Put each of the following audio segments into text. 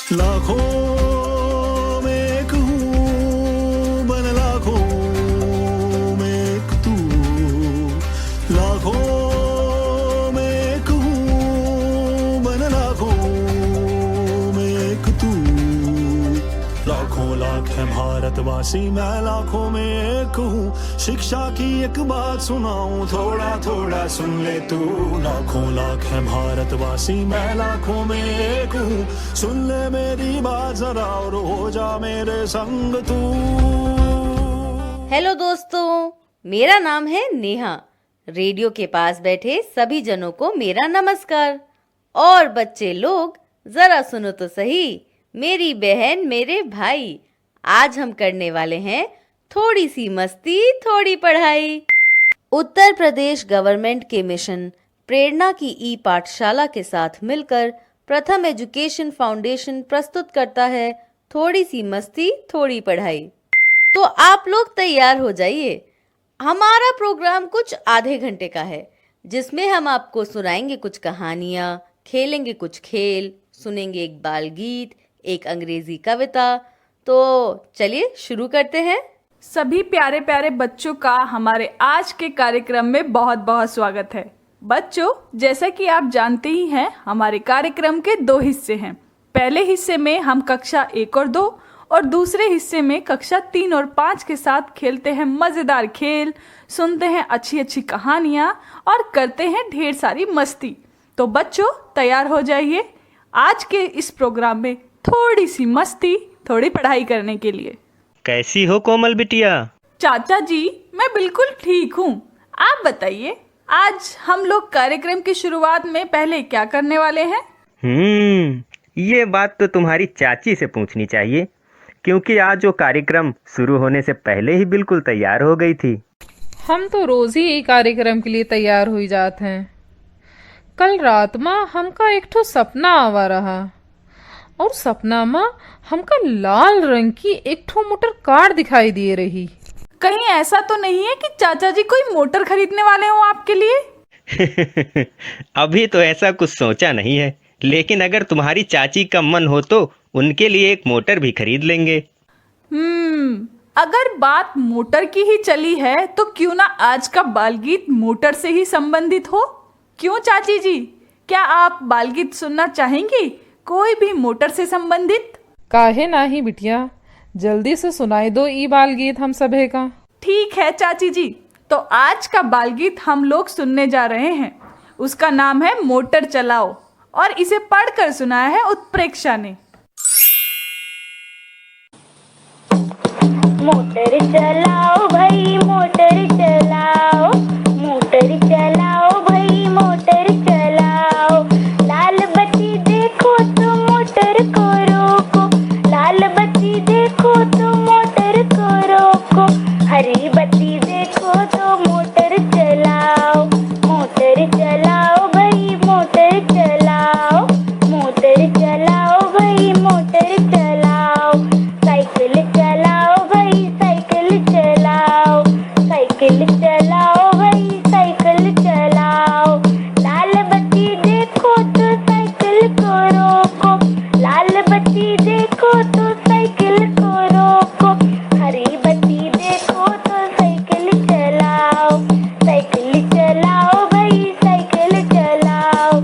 लाखों में एक हूँ बन लाखों में एक तू, लाखों में एक हूँ बन लाखों में एक तू। लाखों लाख है भारतवासी, मैं लाखों में एक हूँ। शिक्षा की एक बात सुनाऊं, थोड़ा थोड़ा सुन ले तू। लाखों लाख है भारतवासी, मैं लाखों में एक हूँ। सुन ले मेरी बात जरा और हो जा मेरे संग तू। हेलो दोस्तों, मेरा नाम है नेहा। रेडियो के पास बैठे सभी जनों को मेरा नमस्कार। और बच्चे लोग जरा सुनो तो सही, मेरी बहन मेरे भाई, आज हम करने वाले हैं थोड़ी सी मस्ती थोड़ी पढ़ाई। उत्तर प्रदेश गवर्नमेंट के मिशन प्रेरणा की ई पाठशाला के साथ मिलकर प्रथम एजुकेशन फाउंडेशन प्रस्तुत करता है थोड़ी सी मस्ती थोड़ी पढ़ाई। तो आप लोग तैयार हो जाइए। हमारा प्रोग्राम कुछ आधे घंटे का है, जिसमें हम आपको सुनाएंगे कुछ कहानियाँ, खेलेंगे कुछ खेल, सुनेंगे एक बाल गीत, एक अंग्रेजी कविता। तो चलिए शुरू करते हैं। सभी प्यारे प्यारे बच्चों का हमारे आज के कार्यक्रम में बहुत बहुत स्वागत है। बच्चों, जैसा कि आप जानते ही हैं, हमारे कार्यक्रम के 2 हिस्से हैं। पहले हिस्से में हम कक्षा 1 और 2 और दूसरे हिस्से में कक्षा 3 और 5 के साथ खेलते हैं मज़ेदार खेल, सुनते हैं अच्छी अच्छी कहानियाँ और करते हैं ढेर सारी मस्ती। तो बच्चों तैयार हो जाइए आज के इस प्रोग्राम में थोड़ी सी मस्ती थोड़ी पढ़ाई करने के लिए। कैसी हो कोमल बिटिया? चाचा जी, मैं बिल्कुल ठीक हूँ। आप बताइए, आज हम लोग कार्यक्रम की शुरुआत में पहले क्या करने वाले हैं? ये बात तो तुम्हारी चाची से पूछनी चाहिए, क्योंकि आज वो कार्यक्रम शुरू होने से पहले ही बिल्कुल तैयार हो गई थी। हम तो रोज ही कार्यक्रम के लिए तैयार हो जाते हैं। कल रात में हमका एक ठो सपना आवा रहा और सपना में हमका लाल रंग की एक ठो मोटर कार दिखाई दे रही। कहीं ऐसा तो नहीं है कि चाचा जी कोई मोटर खरीदने वाले हो आपके लिए? अभी तो ऐसा कुछ सोचा नहीं है, लेकिन अगर तुम्हारी चाची का मन हो तो उनके लिए एक मोटर भी खरीद लेंगे। अगर बात मोटर की ही चली है तो क्यों ना आज का बाल गीत मोटर से ही संबंधित हो। क्यों चाची जी, क्या आप बाल गीत सुनना चाहेंगी, कोई भी मोटर से संबंधित? काहे नाही बिटिया, जल्दी से सुनाई दो ई बाल गीत हम सभे का। ठीक है चाची जी, तो आज का बाल गीत हम लोग सुनने जा रहे हैं। उसका नाम है मोटर चलाओ और इसे पढ़कर सुनाया है उत्प्रेक्षा ने। मोटर चलाओ भाई मोटर चलाओ, मोटर चलाओ भाई मोटर चलाओ। लाल बत्ती देखो तो मोटर को रोको, लाल बत्ती देखो तो मोटर को रोको। हरी बत्ती देखो तो मोटर चलाओ, मोटर चलाओ भाई मोटर चलाओ, मोटर चलाओ भाई मोटर चलाओ। साइकिल चलाओ भाई साइकिल चलाओ, साइकिल चलाओ भाई साइकिल चलाओ। लाल बत्ती देखो तो साइकिल को रोको, लाल बत्ती देखो तो साइकिल को रोको। हरी बत्ती देखो तो साइकिल चलाओ, साइकिल चलाओ भाई साइकिल चलाओ।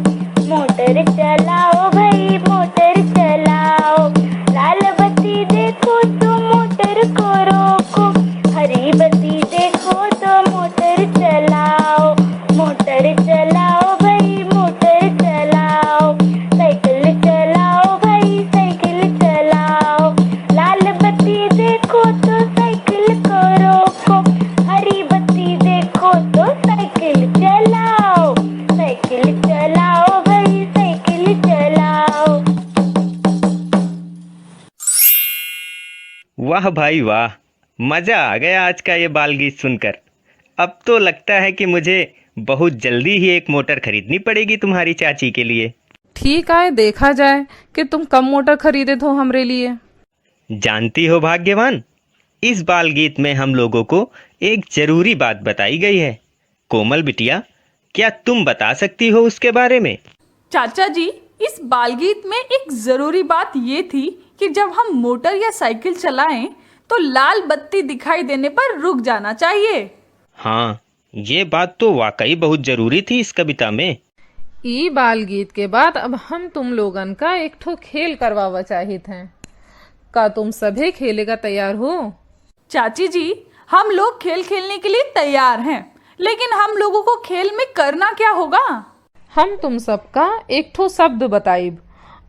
मोटर चलाओ भाई मोटर चलाओ, लाल बत्ती देखो तो मोटर को रोको। हरी बत्ती देखो तो मोटर चलाओ, मोटर चलाओ भाई मोटर चलाओ। साइकिल चलाओ भाई साइकिल चलाओ, लाल बत्ती देखो तो साइकिल को रोको। हरी बत्ती देखो तो साइकिल चलाओ, साइकिल चलाओ भाई साइकिल चलाओ। वाह भाई वाह, मजा आ गया आज का ये बाल गीत सुनकर। अब तो लगता है कि मुझे बहुत जल्दी ही एक मोटर खरीदनी पड़ेगी तुम्हारी चाची के लिए। ठीक है, देखा जाए कि तुम कम मोटर खरीदे तो हमरे लिए। जानती हो भाग्यवान, इस बाल गीत में हम लोगों को एक जरूरी बात बताई गई है। कोमल बिटिया, क्या तुम बता सकती हो उसके बारे में? चाचा जी, इस बालगीत में एक जरूरी बात ये थी कि जब हम मोटर या साइकिल चलाएं तो लाल बत्ती दिखाई देने पर रुक जाना चाहिए। हाँ, ये बात तो वाकई बहुत जरूरी थी इस कविता में। ई बाल गीत के बाद अब हम तुम लोगन का एक ठो खेल करवावा चाहित हैं। का तुम सभी खेले का तैयार हो? चाची जी, हम लोग खेल खेलने के लिए तैयार हैं, लेकिन हम लोगों को खेल में करना क्या होगा? हम तुम सबका एक ठो शब्द बताइब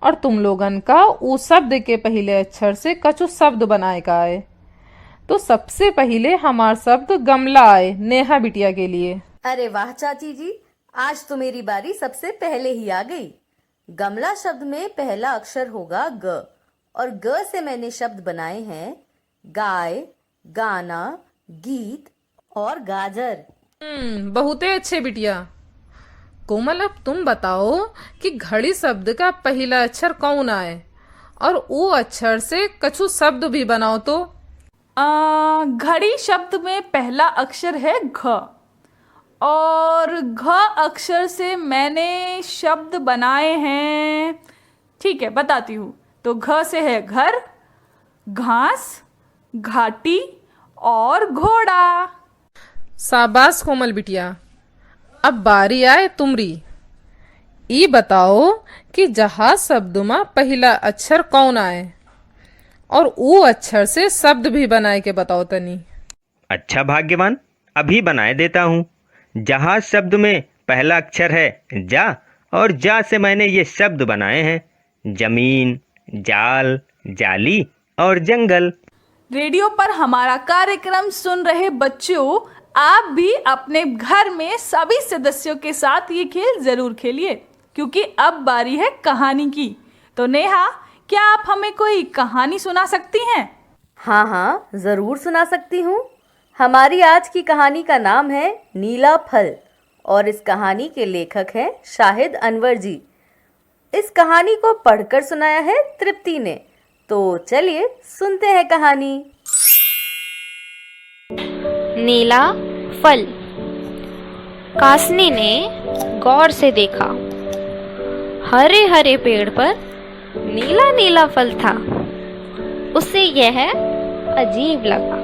और तुम लोगन का उस शब्द के पहले अक्षर से कछु शब्द बनाए का आए। तो सबसे पहले हमार शब्द गमला आए नेहा बिटिया के लिए। अरे वाह चाची जी, आज तो मेरी बारी सबसे पहले ही आ गई। गमला शब्द में पहला अक्षर होगा ग और ग से मैंने शब्द बनाए हैं गाय, गाना, गीत और गाजर। बहुते अच्छे बिटिया। कोमल, अब तुम बताओ कि घड़ी शब्द का पहला अक्षर कौन आए और वो अक्षर से कछु शब्द भी बनाओ तो। घड़ी शब्द में पहला अक्षर है घ और घ अक्षर से मैंने शब्द बनाए हैं। ठीक है, बताती हूँ। तो घ से है घर, घास, घाटी और घोड़ा। शाबाश कोमल बिटिया। अब बारी आए तुमरी। ई बताओ कि जहाज शब्द में पहला अक्षर कौन आए और वो अक्षर से शब्द भी बनाए के बताओ तनी। अच्छा भाग्यवान, अभी बनाए देता हूँ। जहाज शब्द में पहला अक्षर है जा और जा से मैंने ये शब्द बनाए हैं जमीन, जाल, जाली और जंगल। रेडियो पर हमारा कार्यक्रम सुन रहे बच्चों, आप भी अपने घर में सभी सदस्यों के साथ ये खेल जरूर खेलिए, क्योंकि अब बारी है कहानी की। तो नेहा, क्या आप हमें कोई कहानी सुना सकती हैं? हाँ हाँ, जरूर सुना सकती हूँ। हमारी आज की कहानी का नाम है नीला फल और इस कहानी के लेखक हैं शाहिद अनवर जी। इस कहानी को पढ़कर सुनाया है तृप्ति ने। तो चलिए सुनते हैं कहानी। नीला फल। कासनी ने गौर से देखा। हरे हरे पेड़ पर नीला नीला फल था। उसे यह अजीब लगा।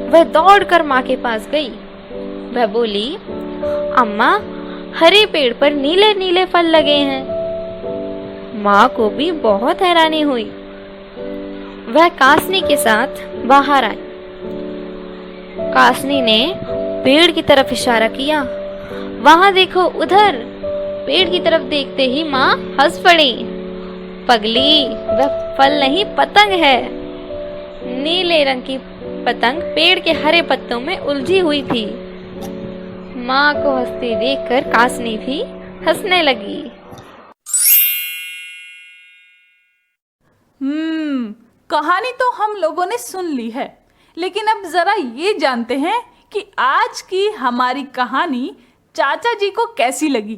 वह दौड़कर माँ के पास गई। वह बोली, अम्मा, हरे पेड़ पर नीले नीले फल लगे हैं। माँ को भी बहुत हैरानी हुई। वह कासनी के साथ बाहर आई। कासनी ने पेड़ की तरफ इशारा किया। वहां देखो, उधर। पेड़ की तरफ देखते ही माँ हंस पड़ी। पगली, वह फल नहीं पतंग है। नीले रंग की पतंग पेड़ के हरे पत्तों में उलझी हुई थी। माँ को हंसती देखकर कासनी भी हंसने लगी। कहानी तो हम लोगों ने सुन ली है, लेकिन अब जरा ये जानते हैं कि आज की हमारी कहानी चाचा जी को कैसी लगी।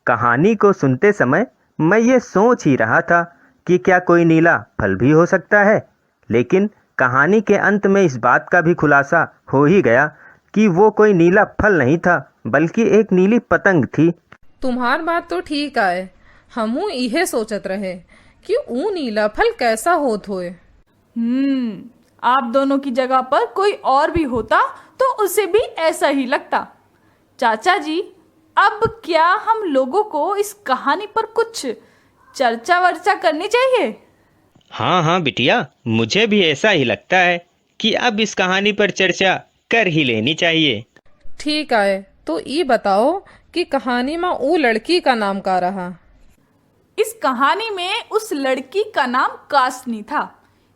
कहानी को सुनते समय मैं ये सोच ही रहा था कि क्या कोई नीला फल भी हो सकता है, लेकिन कहानी के अंत में इस बात का भी खुलासा हो ही गया कि वो कोई नीला फल नहीं था, बल्कि एक नीली पतंग थी। तुम्हार बात तो ठीक आए। हमू इहे सोचत रहे कि ऊ नीला फल कैसा होत होए। आप दोनों की जगह पर कोई और भी होता तो उसे भी ऐसा ही लगता। चाचा जी, अब क्या हम लोगों को इस कहानी पर कुछ चर्चा वर्चा करनी चाहिए? हाँ हाँ बिटिया, मुझे भी ऐसा ही लगता है कि अब इस कहानी पर चर्चा कर ही लेनी चाहिए। ठीक आए, तो ये बताओ कि कहानी में वो लड़की का नाम का रहा? इस कहानी में उस लड़की का नाम कासनी था,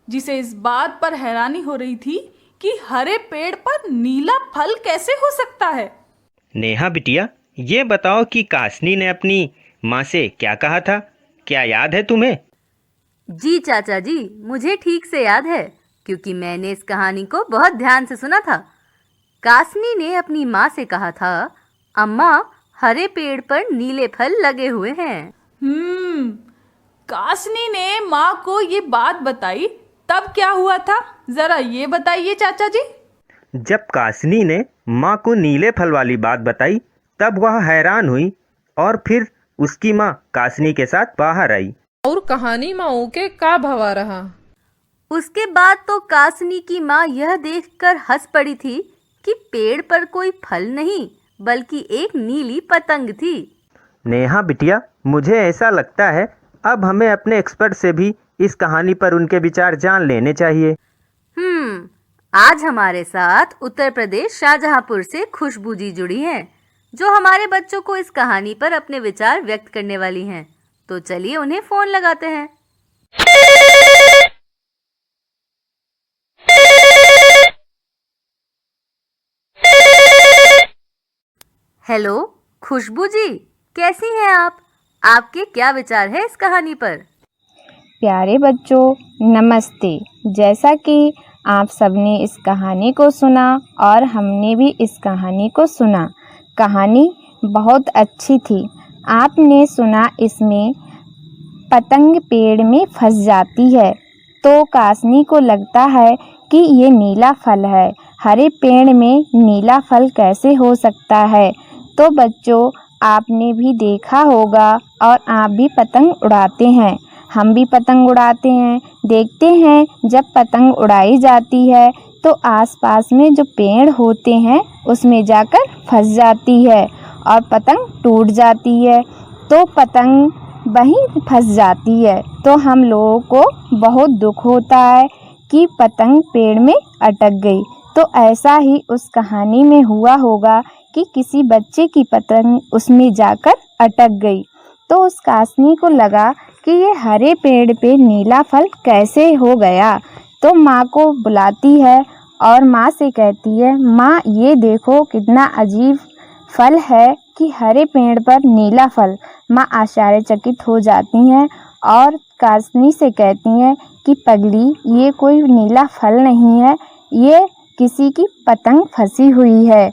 जिसे इस बात पर हैरानी हो रही थी कि हरे पेड़ पर नीला फल कैसे हो सकता है। नेहा बिटिया, ये बताओ कि कासनी ने अपनी माँ से क्या कहा था? क्या याद है तुम्हें? जी चाचा जी, मुझे ठीक से याद है, क्योंकि मैंने इस कहानी को बहुत ध्यान से सुना था। कासनी ने अपनी माँ से कहा था, अम्मा, हरे पेड़ पर नीले फल लगे हुए हैं। कासनी ने माँ को ये बात बताई, तब क्या हुआ था, जरा ये बताइए चाचा जी। जब कासनी ने माँ को नीले फल वाली बात बताई, तब वह हैरान हुई और फिर उसकी माँ कासनी के साथ बाहर आई। और कहानी माऊ के का भवा रहा। उसके बाद तो कासनी की माँ यह देखकर हंस पड़ी थी कि पेड़ पर कोई फल नहीं बल्कि एक नीली पतंग थी। नेहा बिटिया, मुझे ऐसा लगता है अब हमें अपने एक्सपर्ट से भी इस कहानी पर उनके विचार जान लेने चाहिए। आज हमारे साथ उत्तर प्रदेश शाहजहांपुर से खुशबू जी जुड़ी हैं, जो हमारे बच्चों को इस कहानी पर अपने विचार व्यक्त करने वाली हैं। तो चलिए उन्हें फोन लगाते हैं। हेलो खुशबू जी, कैसी हैं आप? आपके क्या विचार है इस कहानी पर? प्यारे बच्चों, नमस्ते। जैसा कि आप सबने इस कहानी को सुना और हमने भी इस कहानी को सुना, कहानी बहुत अच्छी थी। आपने सुना इसमें पतंग पेड़ में फंस जाती है तो कासनी को लगता है कि ये नीला फल है। हरे पेड़ में नीला फल कैसे हो सकता है? तो बच्चों, आपने भी देखा होगा और आप भी पतंग उड़ाते हैं, हम भी पतंग उड़ाते हैं। देखते हैं जब पतंग उड़ाई जाती है तो आसपास में जो पेड़ होते हैं उसमें जाकर फंस जाती है और पतंग टूट जाती है, तो पतंग वहीं फंस जाती है। तो हम लोगों को बहुत दुख होता है कि पतंग पेड़ में अटक गई। तो ऐसा ही उस कहानी में हुआ होगा कि किसी बच्चे की पतंग उसमें जाकर अटक गई। तो उस कासनी को लगा कि ये हरे पेड़ पे नीला फल कैसे हो गया। तो माँ को बुलाती है और माँ से कहती है, माँ ये देखो कितना अजीब फल है कि हरे पेड़ पर नीला फल। माँ आश्चर्यचकित हो जाती हैं और कासनी से कहती हैं कि पगली, ये कोई नीला फल नहीं है, ये किसी की पतंग फंसी हुई है।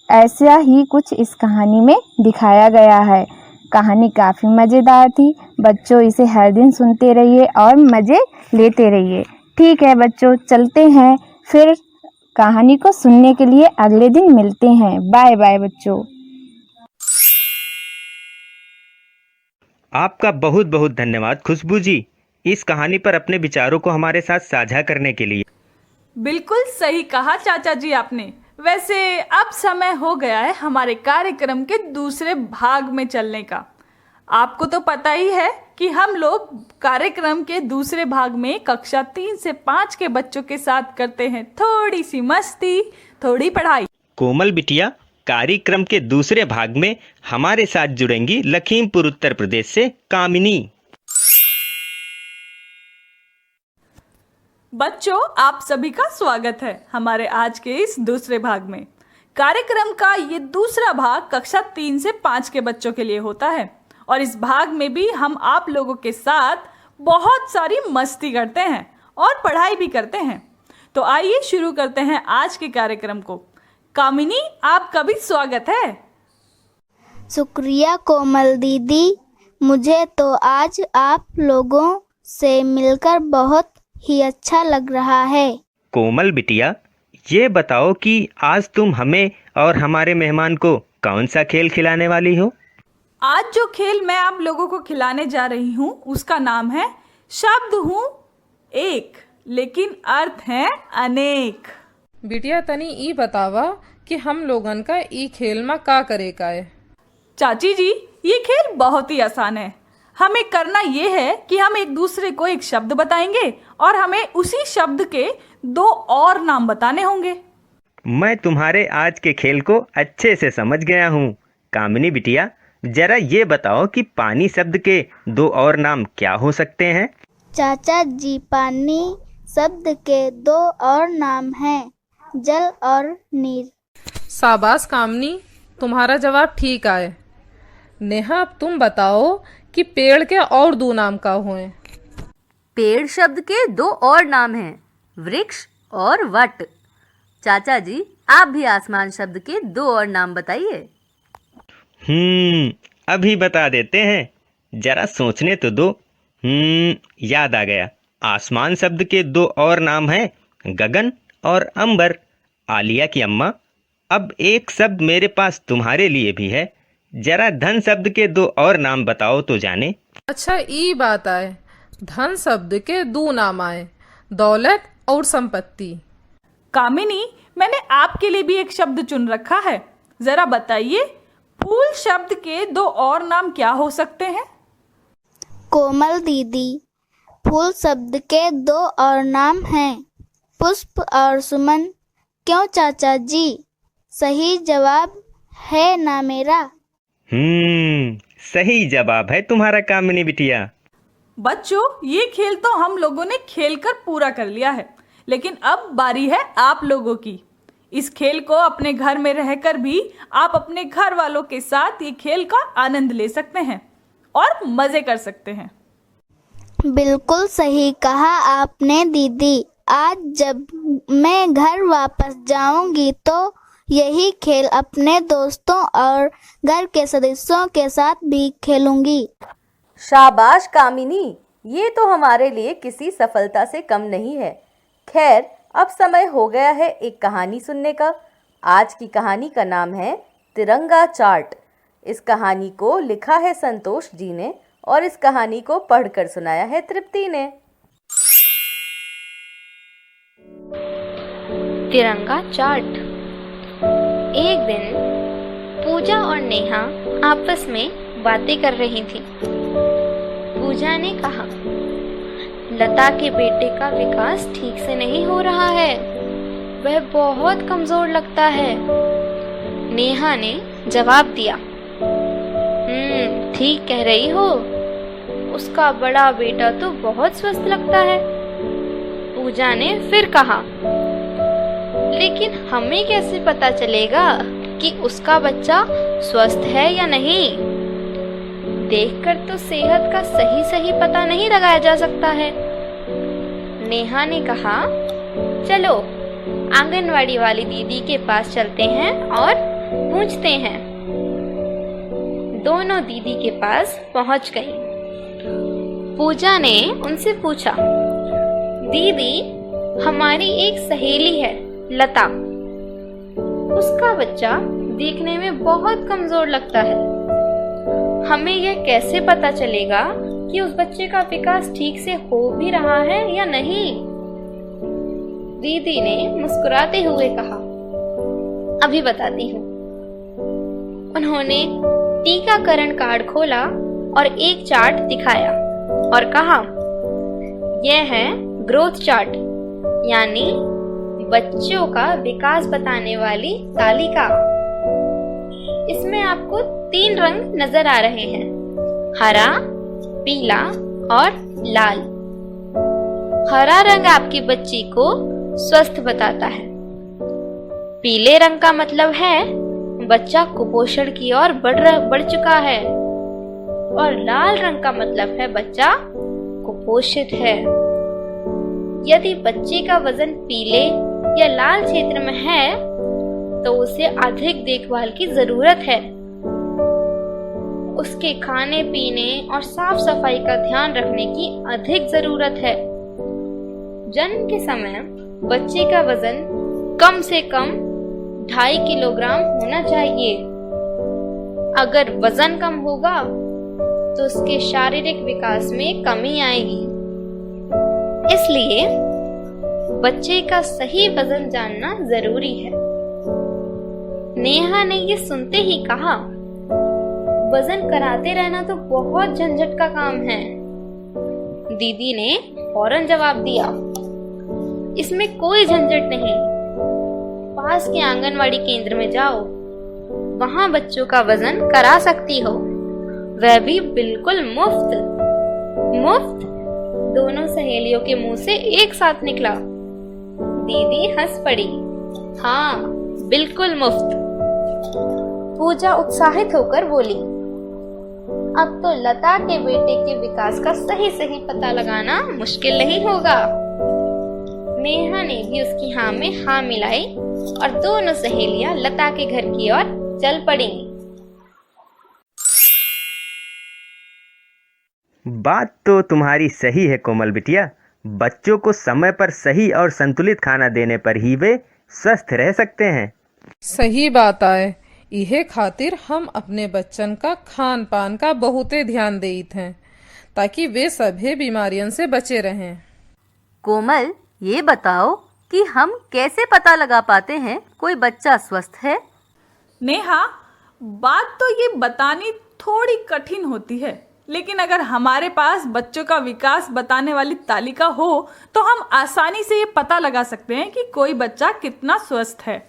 ऐसा ही कुछ इस कहानी में दिखाया गया है। कहानी काफ़ी मज़ेदार थी। बच्चों, इसे हर दिन सुनते रहिए और मज़े लेते रहिए। ठीक है बच्चों, चलते हैं फिर कहानी को सुनने के लिए अगले दिन मिलते हैं। बाय बाय बच्चों। आपका बहुत बहुत धन्यवाद खुशबू जी, इस कहानी पर अपने विचारों को हमारे साथ साझा करने के लिए। बिल्कुल सही कहा चाचा जी आपने। वैसे अब समय हो गया है हमारे कार्यक्रम के दूसरे भाग में चलने का। आपको तो पता ही है कि हम लोग कार्यक्रम के दूसरे भाग में कक्षा 3 से 5 के बच्चों के साथ करते हैं थोड़ी सी मस्ती, थोड़ी पढ़ाई। कोमल बिटिया, कार्यक्रम के दूसरे भाग में हमारे साथ जुड़ेंगी लखीमपुर उत्तर प्रदेश से कामिनी। बच्चों, आप सभी का स्वागत है हमारे आज के इस दूसरे भाग में। कार्यक्रम का ये दूसरा भाग कक्षा 3 से 5 के बच्चों के लिए होता है और इस भाग में भी हम आप लोगों के साथ बहुत सारी मस्ती करते हैं और पढ़ाई भी करते हैं। तो आइए शुरू करते हैं आज के कार्यक्रम को। कामिनी, आपका भी स्वागत है। शुक्रिया कोमल दीदी, मुझे तो आज आप लोगों से मिलकर बहुत ही अच्छा लग रहा है। कोमल बिटिया, ये बताओ कि आज तुम हमें और हमारे मेहमान को कौन सा खेल खिलाने वाली हो? आज जो खेल मैं आप लोगों को खिलाने जा रही हूँ उसका नाम है शब्द हूँ एक लेकिन अर्थ है अनेक। बिटिया, तनी ई बतावा कि हम लोगन का ई खेल में का करे का है? चाची जी, ये खेल बहुत ही आसान है। हमें करना ये है कि हम एक दूसरे को एक शब्द बताएंगे और हमें उसी शब्द के 2 और नाम बताने होंगे। मैं तुम्हारे आज के खेल को अच्छे से समझ गया हूँ। कामिनी बिटिया, जरा ये बताओ कि पानी शब्द के 2 और नाम क्या हो सकते हैं? चाचा जी, पानी शब्द के 2 और नाम हैं, जल और नीर। शाबाश कामनी, तुम्हारा जवाब ठीक आए। नेहा, अब तुम बताओ कि पेड़ के और 2 नाम का हुए? पेड़ शब्द के 2 और नाम हैं, वृक्ष और वट। चाचा जी, आप भी आसमान शब्द के 2 और नाम बताइए। अभी बता देते हैं, जरा सोचने तो दो। याद आ गया। आसमान शब्द के 2 और नाम हैं गगन और अंबर। आलिया की अम्मा, अब एक शब्द मेरे पास तुम्हारे लिए भी है। जरा धन शब्द के दो और नाम बताओ तो जाने। अच्छा ई बात आए, धन शब्द के दो नाम आए, दौलत और संपत्ति। कामिनी, मैंने आपके लिए भी एक शब्द चुन रखा है, जरा बताइए फूल शब्द के दो और नाम क्या हो सकते हैं? कोमल दीदी, फूल शब्द के दो और नाम हैं पुष्प और सुमन। क्यों चाचा जी, सही जवाब है ना मेरा? सही जवाब है तुम्हारा कामिनी बिटिया। बच्चों, ये खेल तो हम लोगों ने खेलकर पूरा कर लिया है, लेकिन अब बारी है आप लोगों की। इस खेल को अपने घर में रहकर भी आप अपने घर वालों के साथ ये खेल का आनंद ले सकते हैं और मजे कर सकते हैं। बिल्कुल सही कहा आपने दीदी। आज जब मैं घर वापस जाऊंगी तो यही खेल अपने दोस्तों और घर के सदस्यों के साथ भी खेलूंगी। शाबाश कामिनी, ये तो हमारे लिए किसी सफलता से कम नहीं है। खैर, अब समय हो गया है एक कहानी सुनने का। आज की कहानी का नाम है तिरंगा चार्ट। इस कहानी को लिखा है संतोष जी ने और इस कहानी को पढ़कर सुनाया है तृप्ति ने। तिरंगा चार्ट। एक दिन पूजा और नेहा आपस में बातें कर रही थी। पूजा ने कहा, लता के बेटे का विकास ठीक से नहीं हो रहा है, वह बहुत कमजोर लगता है। नेहा ने जवाब दिया, ठीक कह रही हो, उसका बड़ा बेटा तो बहुत स्वस्थ लगता है। पूजा ने फिर कहा, लेकिन हमें कैसे पता चलेगा कि उसका बच्चा स्वस्थ है या नहीं? देखकर तो सेहत का सही पता नहीं लगाया जा सकता है। नेहा ने कहा, चलो आंगनवाड़ी वाली दीदी के पास चलते हैं और पूछते हैं। दोनों दीदी के पास पहुंच गई। पूजा ने उनसे पूछा, दीदी, हमारी एक सहेली है लता, उसका बच्चा देखने में बहुत कमजोर लगता है, हमें यह कैसे पता चलेगा कि उस बच्चे का विकास ठीक से हो भी रहा है या नहीं? दीदी ने मुस्कुराते हुए कहा, अभी बताती हूँ। उन्होंने टीकाकरण कार्ड खोला और एक चार्ट दिखाया और कहा, यह है ग्रोथ चार्ट, यानी बच्चों का विकास बताने वाली तालिका। इसमें आपको 3 रंग नजर आ रहे हैं, हरा, पीला और लाल। हरा रंग आपकी बच्ची को स्वस्थ बताता है। पीले रंग का मतलब है बच्चा कुपोषण की ओर बढ़ चुका है और लाल रंग का मतलब है बच्चा कुपोषित है। यदि बच्चे का वजन पीले या लाल क्षेत्र में है तो उसे अधिक देखभाल की जरूरत है। उसके खाने पीने और साफ सफाई का ध्यान रखने की अधिक जरूरत है। जन्म के समय बच्चे का वजन कम से कम 2.5 किलोग्राम होना चाहिए। अगर वजन कम होगा तो उसके शारीरिक विकास में कमी आएगी। इसलिए बच्चे का सही वजन जानना जरूरी है। नेहा ने ये सुनते ही कहा, वजन कराते रहना तो बहुत झंझट का काम है। दीदी ने फौरन जवाब दिया, इसमें कोई झंझट नहीं। पास के आंगनवाड़ी केंद्र में जाओ, वहां बच्चों का वजन करा सकती हो, वह भी बिल्कुल मुफ्त। मुफ्त? दोनों सहेलियों के मुंह से एक साथ निकला। दीदी हंस पड़ी। हाँ, बिल्कुल मुफ्त। पूजा उत्साहित होकर बोली, अब तो लता के बेटे के विकास का सही पता लगाना मुश्किल नहीं होगा। नेहा ने भी उसकी हाँ में हाँ मिलाई और दोनों सहेलियां लता के घर की ओर चल पड़ी। बात तो तुम्हारी सही है कोमल बिटिया। बच्चों को समय पर सही और संतुलित खाना देने पर ही वे स्वस्थ रह सकते हैं। सही बात आए, इहे खातिर हम अपने बच्चन का खान पान का बहुते ध्यान देत हैं ताकि वे सभी बीमारियों से बचे रहें। कोमल, ये बताओ कि हम कैसे पता लगा पाते हैं कोई बच्चा स्वस्थ है? नेहा, बात तो ये बतानी थोड़ी कठिन होती है, लेकिन अगर हमारे पास बच्चों का विकास बताने वाली तालिका हो तो हम आसानी से ये पता लगा सकते हैं कि कोई बच्चा कितना स्वस्थ है।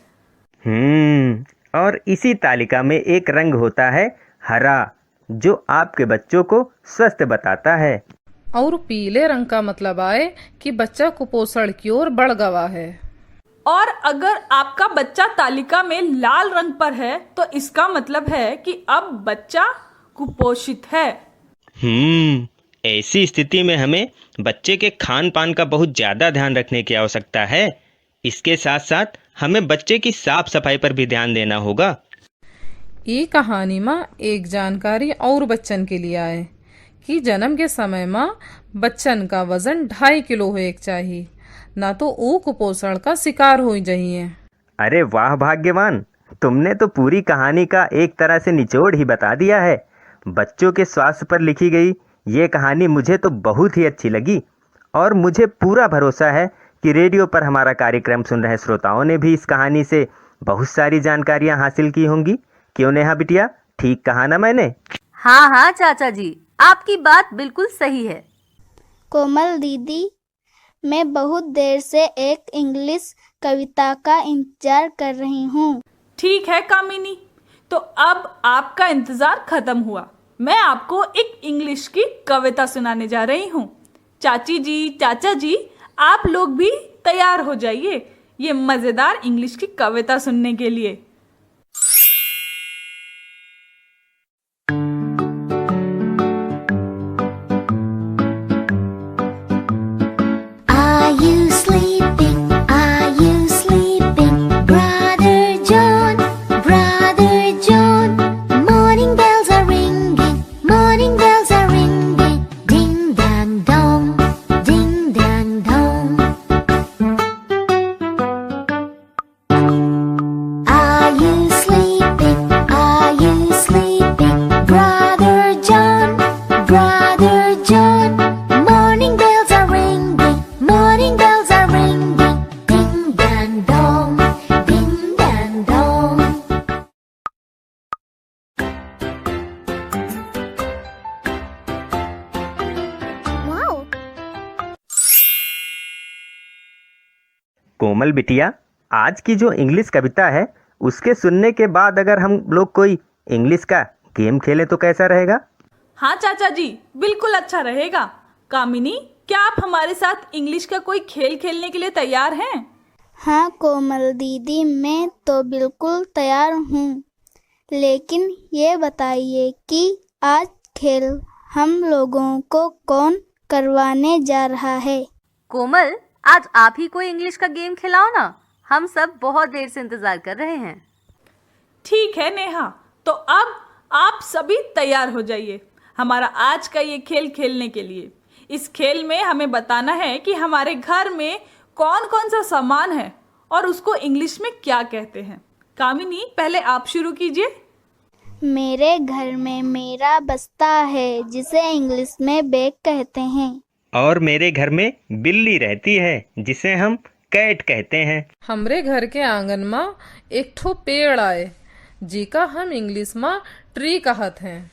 और इसी तालिका में एक रंग होता है हरा, जो आपके बच्चों को स्वस्थ बताता है। और पीले रंग का मतलब आए कि बच्चा कुपोषण की ओर बढ़ गया है। और अगर आपका बच्चा तालिका में लाल रंग पर है तो इसका मतलब है कि अब बच्चा कुपोषित है। ऐसी स्थिति में हमें बच्चे के खान पान का बहुत ज़्यादा ध्यान रखने की आवश्यकता है। इसके साथ साथ हमें बच्चे की साफ सफाई पर भी ध्यान देना होगा। ये कहानी में एक जानकारी और बच्चन के लिए आए कि जन्म के समय में बच्चन का वजन 2.5 किलो होए चाहिए, ना तो वो कुपोषण का शिकार हो जाइए। अरे वाह भाग्यवान, तुमने तो पूरी कहानी का एक तरह से निचोड़ ही बता दिया है। बच्चों के स्वास्थ्य पर लिखी गई ये कहानी मुझे तो बहुत ही अच्छी लगी और मुझे पूरा भरोसा है कि रेडियो पर हमारा कार्यक्रम सुन रहे श्रोताओं ने भी इस कहानी से बहुत सारी जानकारियां हासिल की होंगी। क्यों नेहा बिटिया, ठीक कहा ना मैंने? हाँ हाँ चाचा जी, आपकी बात बिल्कुल सही है। कोमल दीदी, मैं बहुत देर से एक इंग्लिश कविता का इंतजार कर रही हूँ। ठीक है कामिनी, तो अब आपका इंतजार खत्म हुआ। मैं आपको एक इंग्लिश की कविता सुनाने जा रही हूँ। चाची जी, चाचा जी, आप लोग भी तैयार हो जाइए ये मजेदार इंग्लिश की कविता सुनने के लिए। Are you sleeping? Are you sleeping? Brother John, Brother John. Morning bells are ringing, morning bells are ringing. Ding dang dong, ding dang dong. Are you sleeping? Are you sleeping? Brother John, Brother John. Morning bells are ringing, morning bells are ringing. Ding dang dong, ding dang dong. Wow. कोमल बिटिया, आज की जो English कविता है उसके सुनने के बाद अगर हम लोग कोई इंग्लिश का गेम खेलें तो कैसा रहेगा? हाँ चाचा जी, बिल्कुल अच्छा रहेगा। कामिनी, क्या आप हमारे साथ इंग्लिश का कोई खेल खेलने के लिए तैयार हैं? हाँ कोमल दीदी, मैं तो बिल्कुल तैयार हूँ, लेकिन ये बताइए कि आज खेल हम लोगों को कौन करवाने जा रहा है? कोमल, आज आप ही कोई इंग्लिश का गेम खिलाओ ना, हम सब बहुत देर से इंतजार कर रहे हैं। ठीक है नेहा, तो अब आप सभी तैयार हो जाइए हमारा आज का ये खेल खेलने के लिए। इस खेल में हमें बताना है कि हमारे घर में कौन कौन सा सामान है और उसको इंग्लिश में क्या कहते हैं। कामिनी, पहले आप शुरू कीजिए। मेरे घर में मेरा बस्ता है जिसे इंग्लिश में बैग कहते हैं। और मेरे घर में बिल्ली रहती है जिसे हम कैट कहते हैं। हमरे घर के आंगन में एक ठो पेड़ आए जिका हम इंग्लिश में ट्री कहत हैं।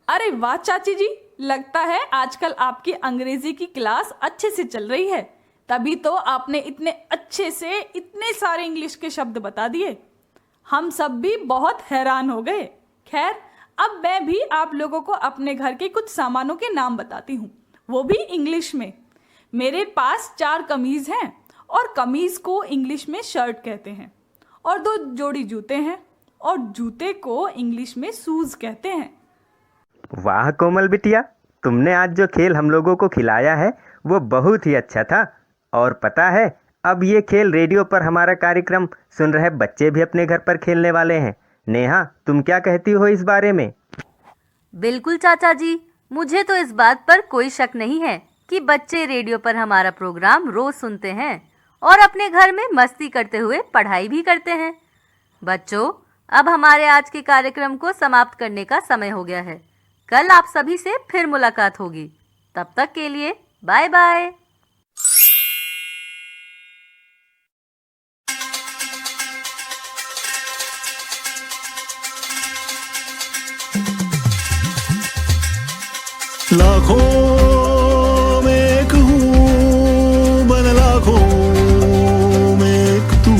अरे वाह चाची जी, लगता है आजकल आपकी अंग्रेजी की क्लास अच्छे से चल रही है, तभी तो आपने इतने अच्छे से इतने सारे इंग्लिश के शब्द बता दिए। हम सब भी बहुत हैरान हो गए। खैर, अब मैं भी आप लोगों को अपने घर के कुछ सामानों के नाम बताती हूँ, वो भी इंग्लिश में। मेरे पास 4 कमीज हैं और कमीज को इंग्लिश में शर्ट कहते हैं, और 2 जोड़ी जूते हैं और जूते को इंग्लिश में शूज कहते हैं। वाह कोमल बिटिया, तुमने आज जो खेल हम लोगों को खिलाया है वो बहुत ही अच्छा था। और पता है, अब ये खेल रेडियो पर हमारा कार्यक्रम सुन रहे बच्चे भी अपने घर पर खेलने वाले हैं। नेहा, तुम क्या कहती हो इस बारे में? बिल्कुल चाचा जी, मुझे तो इस बात पर कोई शक नहीं है कि बच्चे रेडियो पर हमारा प्रोग्राम रोज सुनते हैं और अपने घर में मस्ती करते हुए पढ़ाई भी करते हैं। बच्चों, अब हमारे आज के कार्यक्रम को समाप्त करने का समय हो गया है। कल आप सभी से फिर मुलाकात होगी। तब तक के लिए बाय बाय। लाखों में एक हूँ मन, लाखों में एक तू,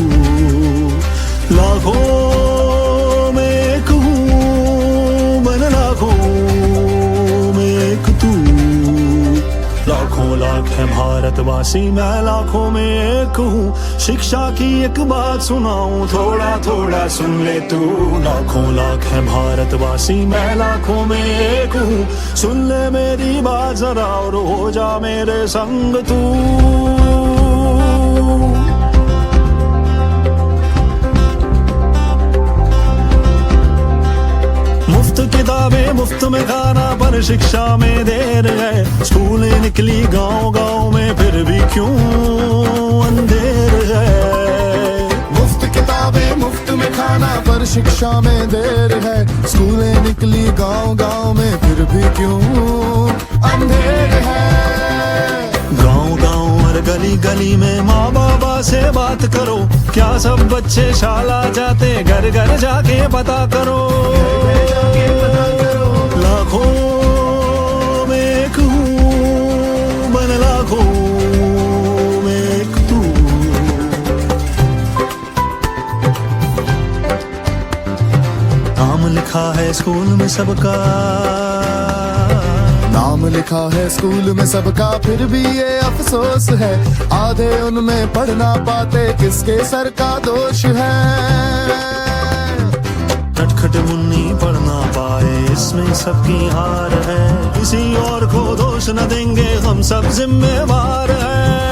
लाखों में एक हूँ मन, लाखों में एक तू। लाखों लाख है भारतवासी, मैं लाखों में एक हूँ। शिक्षा की एक बात सुनाऊं, थोड़ा थोड़ा सुन ले तू। लाखों लाख है भारतवासी, मैं लाखों में एक हूँ। सुन ले मेरी बात जरा और हो जा मेरे संग तू। मुफ्त किताबें मुफ्त में खाना, पर शिक्षा में देर है। स्कूलें निकली गांव गांव में, फिर भी क्यों अंधेर है। मुफ्त किताबें मुफ्त में खाना, पर शिक्षा में देर है। स्कूलें निकली गांव गांव में, फिर भी क्यों अंधेर है। गांव गांव और गली गली में माँ बाबा से बात करो। क्या सब बच्चे शाला जाते, घर घर जाके पता करो। लाखों में एक हूँ मन, लाखों में एक तू। नाम लिखा है स्कूल में सबका, नाम लिखा है स्कूल में सबका, फिर भी ये अफसोस है। आधे उनमें पढ़ ना पाते, किसके सर का दोष है। नटखट मुन्नी पढ़ ना पाए, इसमें सबकी हार है। किसी और को दोष न देंगे, हम सब जिम्मेवार हैं।